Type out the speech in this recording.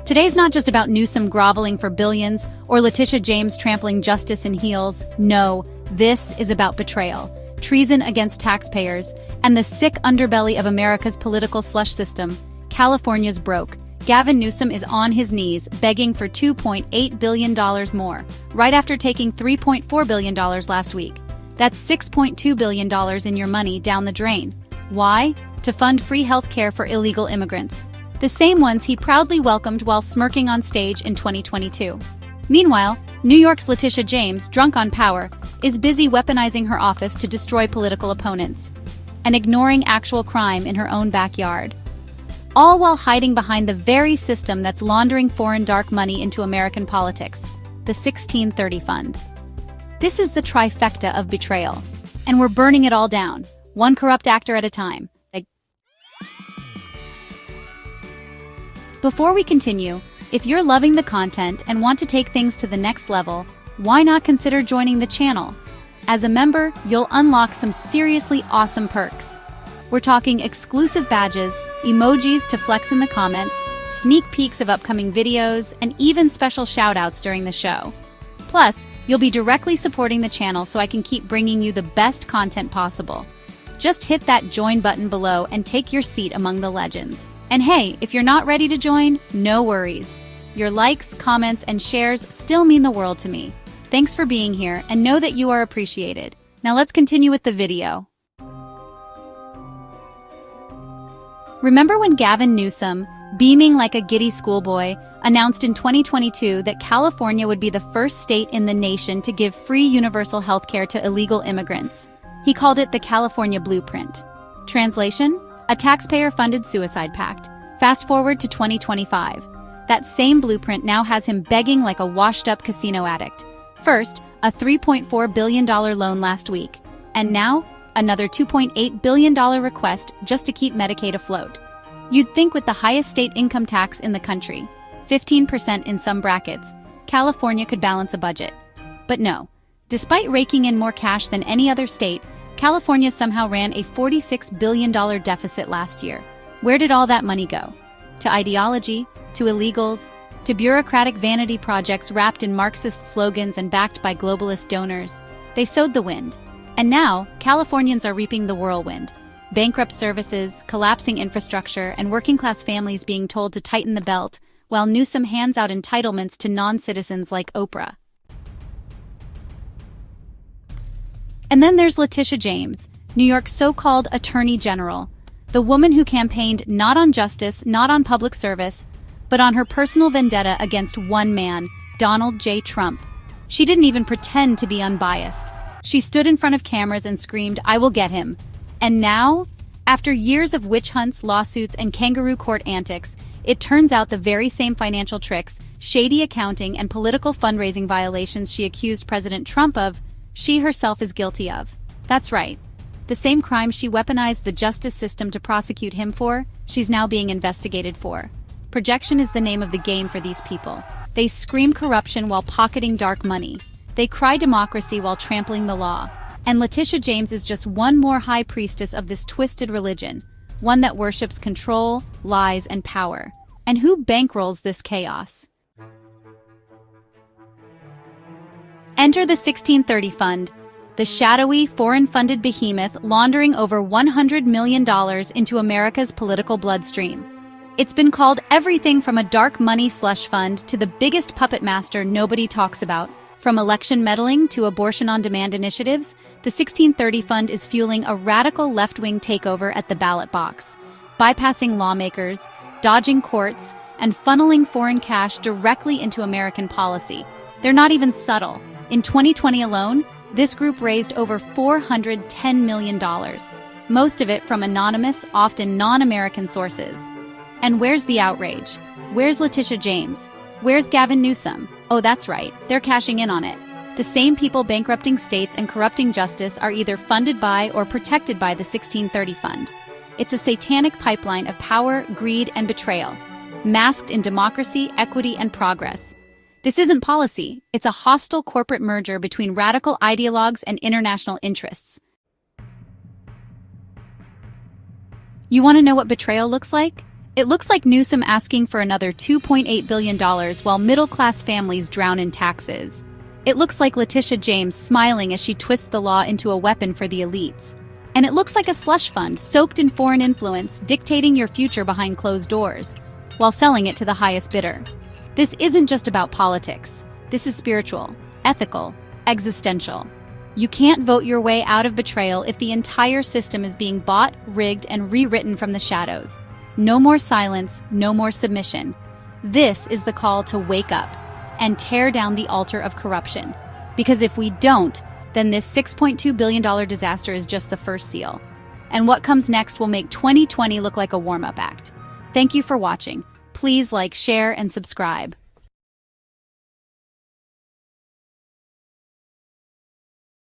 Today's not just about Newsom groveling for billions or Letitia James trampling justice in heels. No, this is about betrayal, treason against taxpayers, and the sick underbelly of America's political slush system. California's broke. Gavin Newsom is on his knees, begging for $2.8 billion more, right after taking $3.4 billion last week. That's $6.2 billion in your money down the drain. Why? To fund free health care for illegal immigrants. The same ones he proudly welcomed while smirking on stage in 2022. Meanwhile, New York's Letitia James, drunk on power, is busy weaponizing her office to destroy political opponents and ignoring actual crime in her own backyard. All while hiding behind the very system that's laundering foreign dark money into American politics, the 1630 Fund. This is the trifecta of betrayal, and we're burning it all down, one corrupt actor at a time. Before we continue, if you're loving the content and want to take things to the next level, why not consider joining the channel? As a member, you'll unlock some seriously awesome perks. We're talking exclusive badges, emojis to flex in the comments, sneak peeks of upcoming videos, and even special shoutouts during the show. Plus, you'll be directly supporting the channel so I can keep bringing you the best content possible. Just hit that join button below and take your seat among the legends. And hey, if you're not ready to join, no worries. Your likes, comments, and shares still mean the world to me. Thanks for being here, and know that you are appreciated. Now let's continue with the video. Remember when Gavin Newsom, beaming like a giddy schoolboy, announced in 2022 that California would be the first state in the nation to give free universal health care to illegal immigrants? He called it the California Blueprint. Translation? A taxpayer-funded suicide pact. Fast forward to 2025. That same blueprint now has him begging like a washed-up casino addict. First, a $3.4 billion loan last week. And now, another $2.8 billion request just to keep Medicaid afloat. You'd think with the highest state income tax in the country, 15% in some brackets, California could balance a budget. But no. Despite raking in more cash than any other state, California somehow ran a $46 billion deficit last year. Where did all that money go? To ideology, to illegals, to bureaucratic vanity projects wrapped in Marxist slogans and backed by globalist donors. They sowed the wind. And now, Californians are reaping the whirlwind. Bankrupt services, collapsing infrastructure, and working-class families being told to tighten the belt, while Newsom hands out entitlements to non-citizens like Oprah. And then there's Letitia James, New York's so-called Attorney General, the woman who campaigned not on justice, not on public service, but on her personal vendetta against one man, Donald J. Trump. She didn't even pretend to be unbiased. She stood in front of cameras and screamed, "I will get him." And now, after years of witch hunts, lawsuits, and kangaroo court antics, it turns out the very same financial tricks, shady accounting, and political fundraising violations she accused President Trump of, she herself is guilty of. That's right. The same crime she weaponized the justice system to prosecute him for, she's now being investigated for. Projection is the name of the game for these people. They scream corruption while pocketing dark money. They cry democracy while trampling the law. And Letitia James is just one more high priestess of this twisted religion, one that worships control, lies, and power. And who bankrolls this chaos? Enter the 1630 Fund, the shadowy, foreign-funded behemoth laundering over $100 million into America's political bloodstream. It's been called everything from a dark money slush fund to the biggest puppet master nobody talks about. From election meddling to abortion-on-demand initiatives, the 1630 Fund is fueling a radical left-wing takeover at the ballot box, bypassing lawmakers, dodging courts, and funneling foreign cash directly into American policy. They're not even subtle. In 2020 alone, this group raised over $410 million, most of it from anonymous, often non-American sources. And where's the outrage? Where's Letitia James? Where's Gavin Newsom? Oh, that's right, they're cashing in on it. The same people bankrupting states and corrupting justice are either funded by or protected by the 1630 Fund. It's a satanic pipeline of power, greed, and betrayal, masked in democracy, equity, and progress. This isn't policy, it's a hostile corporate merger between radical ideologues and international interests. You want to know what betrayal looks like? It looks like Newsom asking for another $2.8 billion while middle-class families drown in taxes. It looks like Letitia James smiling as she twists the law into a weapon for the elites. And it looks like a slush fund soaked in foreign influence dictating your future behind closed doors, while selling it to the highest bidder. This isn't just about politics. This is spiritual, ethical, existential. You can't vote your way out of betrayal if the entire system is being bought, rigged, and rewritten from the shadows. No more silence, no more submission. This is the call to wake up and tear down the altar of corruption. Because if we don't, then this $6.2 billion disaster is just the first seal. And what comes next will make 2020 look like a warm-up act. Thank you for watching. Please like, share, and subscribe.